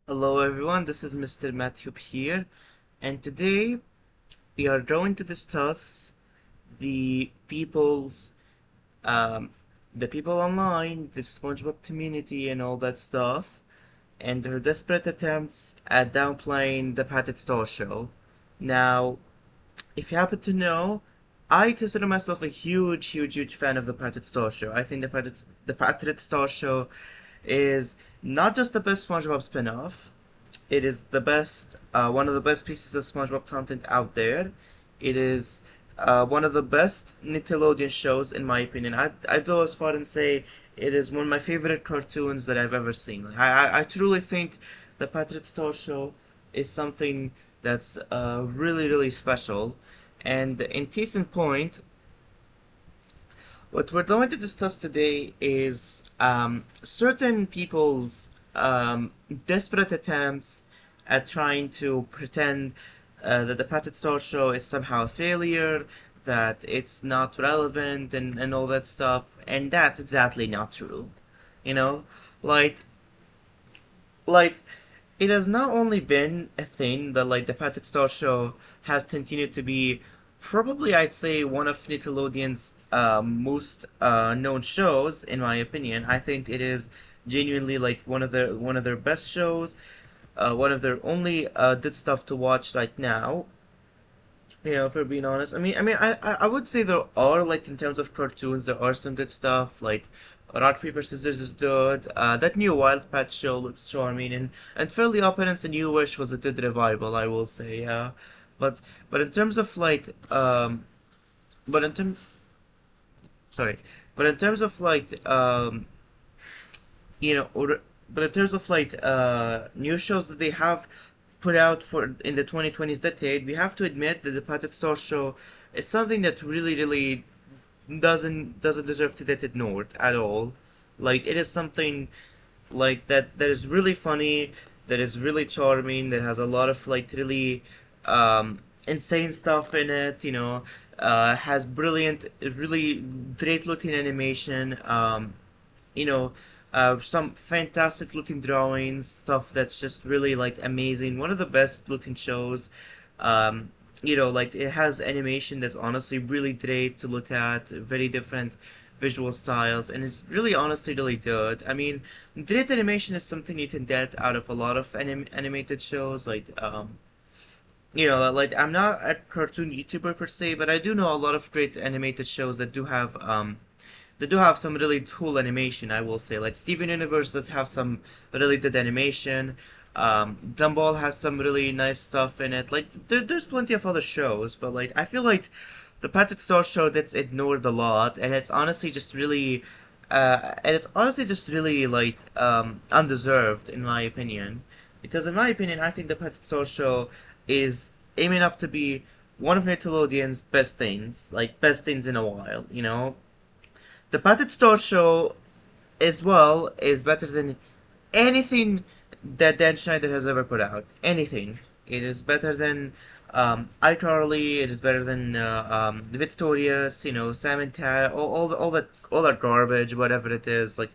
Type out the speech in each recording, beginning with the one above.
Hello everyone, this is Mr. Matthew here, and today we are going to discuss the people's, um, the people online, the SpongeBob community, and all that stuff, and their desperate attempts at downplaying the Patrick Star Show. Now, if you happen to know, I consider myself a huge fan of the Patrick Star Show. I think the Patrick Star Show is not just the best SpongeBob spin-off. It is the best, one of the best pieces of SpongeBob content out there. It is one of the best Nickelodeon shows, in my opinion. I'd go as far and say it is one of my favorite cartoons that I've ever seen. I truly think the Patrick Star Show is something that's really special. And in case in point, what we're going to discuss today is certain people's desperate attempts at trying to pretend that the Patrick Star Show is somehow a failure, that it's not relevant, and all that stuff, and that's exactly not true. You know, like like it has not only been a thing that like the Patrick Star Show has continued to be probably I'd say one of Nickelodeon's most known shows in my opinion. I think it is genuinely like one of their best shows, one of their only good stuff to watch right now. You know, for being honest, I would say there are like in terms of cartoons, there are some good stuff. Like Rock Paper Scissors is good. That new Wild Patch show looks charming, and Fairly Odd Parents and New Wish was a good revival, I will say. Yeah, but but in terms of like but in terms sorry, but in terms of like you know, or, but in terms of like new shows that they have put out for in the 2020s decade, we have to admit that the Patrick Star Show is something that really doesn't deserve to get ignored at all. Like it is something like that is really funny, that is really charming, that has a lot of like really insane stuff in it. You know, has brilliant, really great looking animation. You know, some fantastic looking drawings, stuff that's just really like amazing. One of the best looking shows. Um, you know, like it has animation that's honestly really great to look at, very different visual styles, and it's really honestly really good. I mean, great animation is something you can get out of a lot of animated shows, like you know, like I'm not a cartoon YouTuber per se, but I do know a lot of great animated shows that do have some really cool animation, I will say. Like Steven Universe does have some really good animation. Gumball has some really nice stuff in it. Like there's plenty of other shows, but like I feel like the Patrick Star Show gets ignored a lot, and it's honestly just really like undeserved in my opinion. Because in my opinion, I think the Patrick Star Show is aiming up to be one of Nickelodeon's best things, like best things in a while. You know, the Patrick Star Show as well is better than anything that Dan Schneider has ever put out. Anything. It is better than iCarly. It is better than The Victorious. You know, Sam and Cat. All that garbage, whatever it is. Like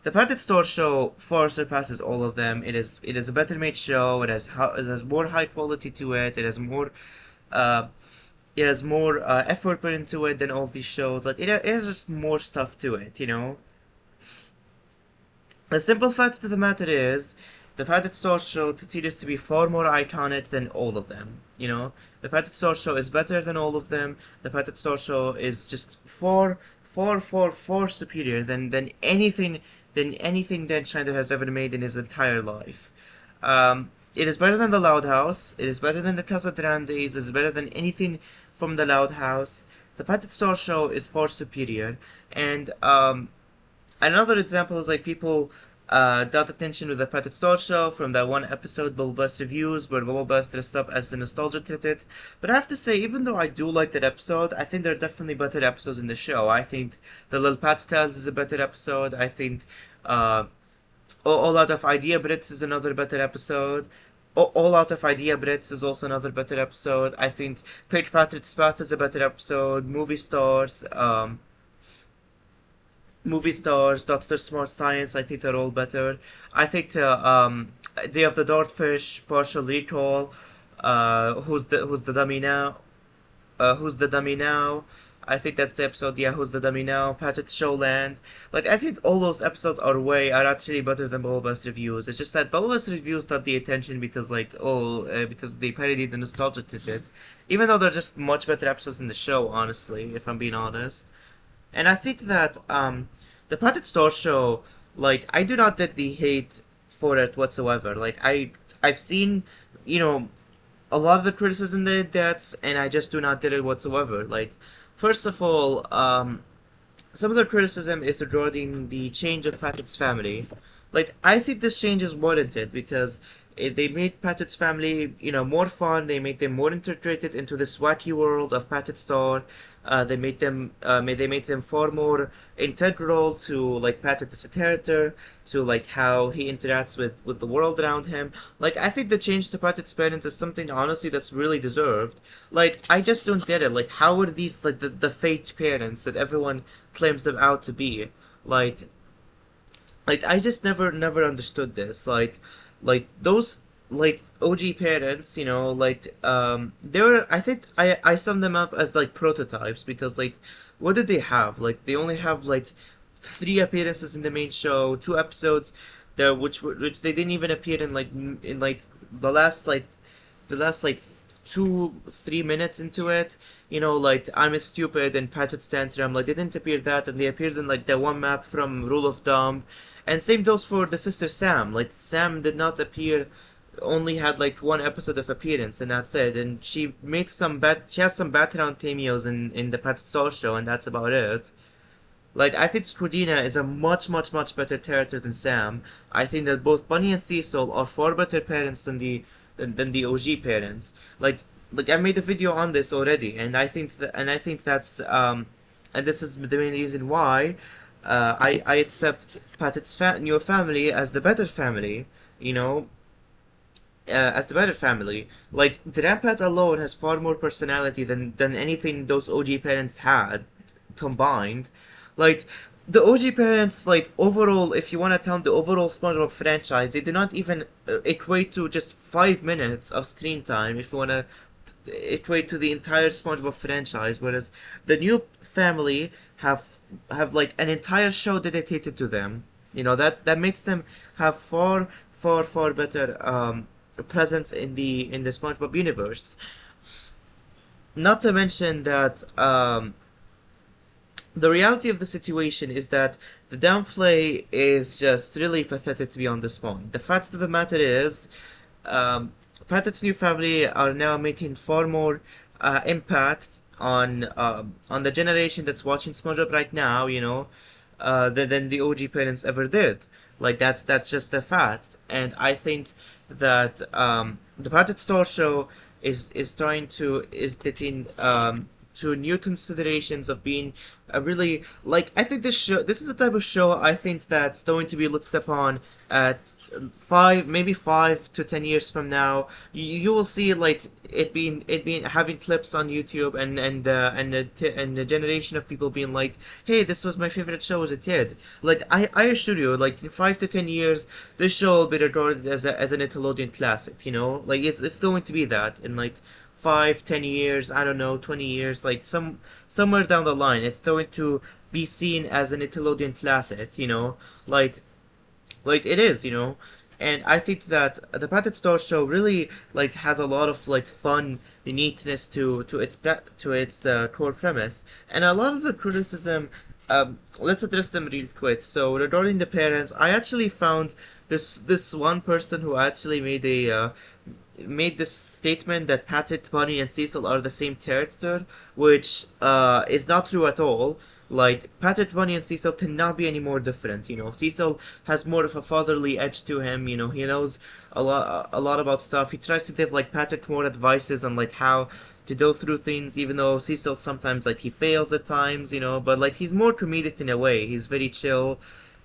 the Patrick Star Show far surpasses all of them. It is a better made show. It has more high quality to it. Uh, it has more effort put into it than all these shows. Like it has just more stuff to it. You know. The simple fact of the matter is, the Patrick Star Show continues to be far more iconic than all of them. You know, the Patrick Star Show is better than all of them. The Patrick Star Show is just far superior than anything Dan Schneider has ever made in his entire life. It is better than the Loud House. It is better than the Casa Grandes. It is better than anything from the Loud House. The Patrick Star Show is far superior, and another example is like people got attention with the Patrick Star Show from that one episode, Bubble Bust Reviews, where Bubble Bust dressed up as the nostalgia critic. But I have to say, even though I do like that episode, I think there are definitely better episodes in the show. I think the Lil Pat Tales is a better episode. I think uh, All Out of Idea Brits is another better episode. All Out of Idea Brits is also another better episode. I think Great Patrick's Path is a better episode. Movie stars, Doctor Smart Science, I think they're all better. I think Day of the Dwarffish, Partial Recall, who's the dummy now? Who's the dummy now? I think that's the episode. Yeah, who's the dummy now? Patrick Showland. Like I think all those episodes are actually better than Bulba's reviews. It's just that Bulba's reviews got the attention because because they parodied the nostalgia tidbit. Even though they're just much better episodes in the show, honestly, if I'm being honest. And I think that the Patrick Star Show, like I do not get the hate for it whatsoever. I've seen, you know, a lot of the criticism that it gets, and I just do not get it whatsoever. Like, first of all, some of the criticism is regarding the change of Patrick's family. Like, I think this change is warranted because they made Patrick's family, more fun. They made them more integrated into this wacky world of Patrick Star. They made them far more integral to like Patrick as a character, to like how he interacts with the world around him. Like, I think the change to Patrick's parents is something honestly that's really deserved. Like, I just don't get it. Like, how are these like the fake parents that everyone claims them out to be? Like, I just never understood this. Like those like OG parents, they were. I think I sum them up as like prototypes because like, what did they have? Like they only have like three appearances in the main show, two episodes, there which they didn't even appear in like the last like the last like 2 3 minutes into it. Like I'm a stupid and Patrick's tantrum. Like they didn't appear that, and they appeared in like the one map from Rule of Thumb. And same goes for the sister Sam. Like Sam did not appear, only had like one episode of appearance, and that's it. And she has some background cameos in the Patrick Star show, and that's about it. Like I think Scrodina is a much better character than Sam. I think that both Bunny and Cecil are far better parents than the OG parents. Like I made a video on this already, and I think that's and this is the main reason why I accept Patrick's new family as the better family. You know, as the better family. Like the Rampat alone has far more personality than anything those OG parents had combined. Like the OG parents, like overall, if you want to count the overall SpongeBob franchise, they do not even equate to just 5 minutes of screen time. If you want to equate to the entire SpongeBob franchise, whereas the new family have like an entire show dedicated to them. That makes them have far better presence in the SpongeBob universe. Not to mention that the reality of the situation is that the downplay is just really pathetic to be on this point. The fact of the matter is, Patrick's new family are now making far more impact on the generation that's watching SpongeBob right now, than the OG parents ever did. Like that's just the fact, and I think that the Patrick Star Show is getting to new considerations of being a really like I think this is the type of show I think that's going to be looked upon at 5 to 10 years from now. You will see like it being having clips on YouTube and the generation of people being like, hey, this was my favorite show as a kid. Like I assure you, like in 5 to 10 years, this show will be regarded as a Nickelodeon classic. Like it's going to be that in like 5, 10 years, I don't know, 20 years, like somewhere down the line, it's going to be seen as a Nickelodeon classic, like it is, And I think that the Patrick Star Show really like has a lot of like fun uniqueness to its core premise, and a lot of the criticism. Let's address them real quick. So regarding the parents, I actually found this one person who actually made this statement that Patrick, Bunny, and Cecil are the same character, which is not true at all. Like Patrick, Bunny, and Cecil cannot be any more different. Cecil has more of a fatherly edge to him. He knows a lot about stuff. He tries to give like Patrick more advices on like how to go through things, even though Cecil sometimes like he fails at times. But like he's more comedic in a way. He's very chill.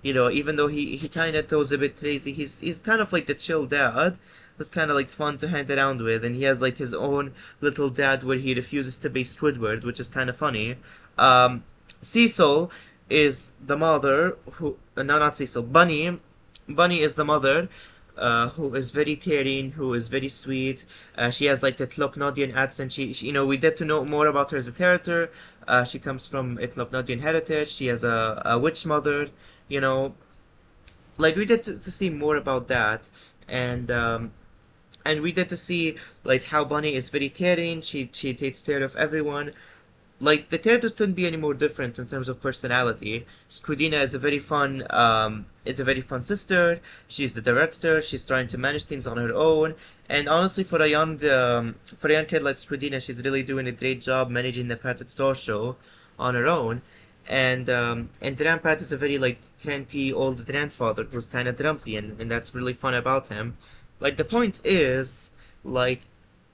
Even though he kind of goes a bit crazy, he's kind of like the chill dad. It's kind of like fun to hang around with, and he has like his own little dad where he refuses to be Squidward, which is kind of funny. Cecil is the mother who no, not Cecil. Bunny is the mother who is very caring, who is very sweet. She has like the Ethiopian accent. You know, we get to know more about her as a character. She comes from Ethiopian heritage. She has a witch mother. You know, like we get to see more about that, and and we get to see like how Bunny is very caring. She takes care of everyone. Like the characters couldn't be any more different in terms of personality. Scrudina is a very fun it's a very fun sister. She's the director. She's trying to manage things on her own. And honestly, for a young kid like Scrudina, she's really doing a great job managing the Patrick Star show on her own. And Pat is a very like trendy old grandfather who's kind of grumpy, and that's really fun about him. Like the point is, like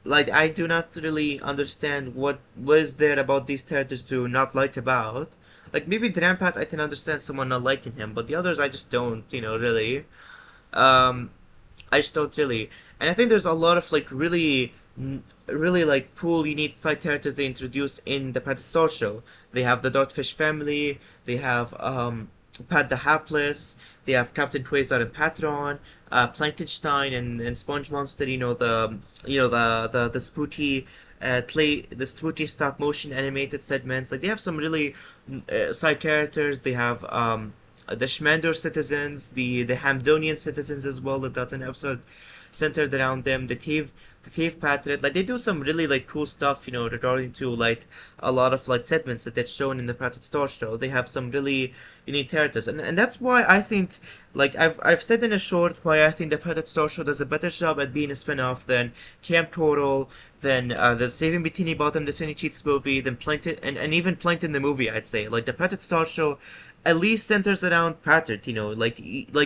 I do not really understand what was there about these characters to not like about. Like maybe Drampat I can understand someone not liking him, but the others I just don't, you know, really. Um, I just don't really. And I think there's a lot of like really like cool, unique side characters they introduce in the Pet Store show. They have the Dogfish family. They have Pat the Hapless. They have Captain Quasar and Patron. Plankenstein and Sponge Monster. The spooky the spooky stop motion animated segments. Like they have some really side characters. They have the Schmander citizens, the Hamdonian citizens as well. That got an episode centered around them. The thief Patriot. Like they do some really like cool stuff, you know, regarding to like a lot of like segments that that's shown in the Patriot Star show. They have some really unique characters, and that's why I think like I've said in a short why I think the Patriot Star show does a better job at being a spin-off than Camp Total, than the Saving Bikini Bottom, the Tiny Cheats movie, than Plankton, and even Plankton the movie. I'd say like the Patriot Star show at least centers around Patrick. You know, like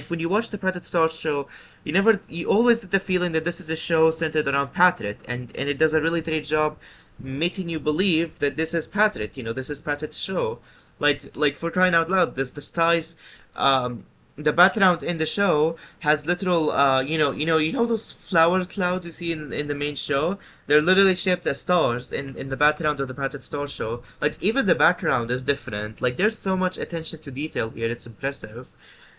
when you watch the Patrick Star show, you always get the feeling that this is a show centered around Patrick, and it does a really great job making you believe that this is Patrick. You know, this is Patrick's show. Like for crying out loud, this the styles, the background in the show has literal, you know those flower clouds you see in the main show. They're literally shaped as stars in the background of the Patrick Star show. Like even the background is different. Like there's so much attention to detail here. It's impressive,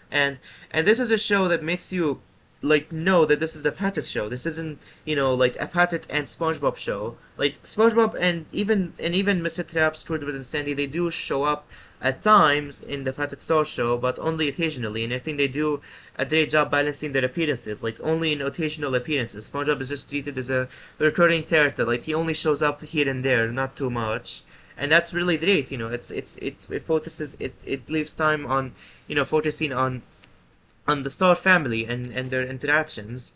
and and this is a show that makes you like know that this is a Patrick show. This isn't, you know, like a Patrick and SpongeBob show. Like SpongeBob and even Mr. Krabs, Squidward and Sandy, they do show up at times in the Patrick Star show, but only occasionally. And I think they do a great job balancing their appearances, like only in occasional appearances. SpongeBob is just treated as a recurring character, like he only shows up here and there, not too much. And that's really great, you know. It focuses it leaves time on, you know, focusing on the Star family and their interactions.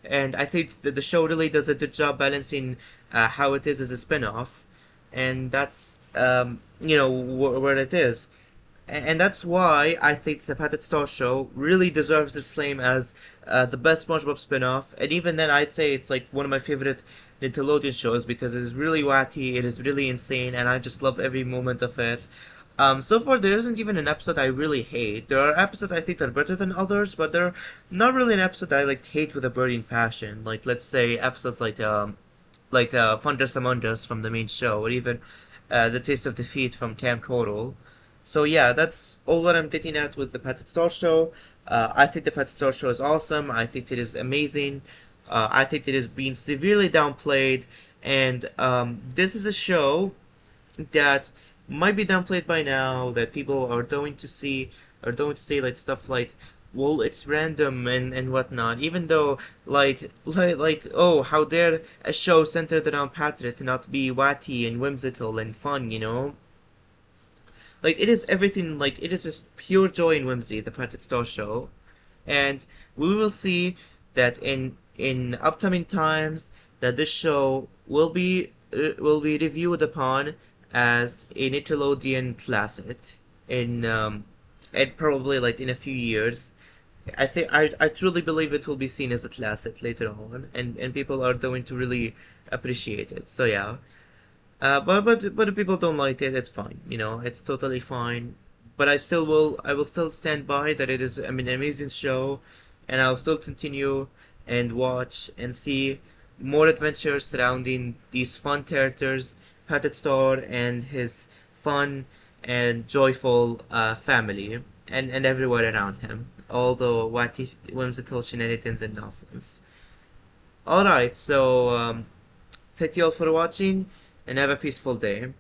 And I think that the show really does a good job balancing how it is as a spin-off, and that's where it is. And that's why I think the Patrick Star Show really deserves its claim as the best SpongeBob spin-off. And even then, I'd say it's like one of my favorite Nickelodeon shows because it is really wacky, it is really insane, and I just love every moment of it. So far there isn't even an episode I really hate. There are episodes I think that are better than others, but they're not really an episode I like hate with a burning passion. Like let's say episodes like Thunders Among Us from the main show, or even The Taste of Defeat from Camp Total. So yeah, that's all what I'm getting at with the Patrick Star Show. I think the Patrick Star Show is awesome. I think it is amazing. I think it is being severely downplayed, and this is a show that might be downplayed by now, that people are going to say like stuff like, well, it's random and whatnot, even though oh, how dare a show centered around Patrick not be wacky and whimsical and fun, you know. Like it is everything. Like it is just pure joy and whimsy, the Patrick Star Show. And we will see that in upcoming times that this show will be reviewed upon as a Nickelodeon classic in and probably like in a few years. I truly believe it will be seen as a classic later on, and people are going to really appreciate it. So yeah. But if people don't like it, it's fine. You know, it's totally fine. But I will still stand by that it is, I mean, an amazing show, and I'll still continue and watch and see more adventures surrounding these fun characters, Patrick Star and his fun and joyful family. and everyone around him. All the wacky, whimsical shenanigans and nonsense. Alright, so thank you all for watching and have a peaceful day.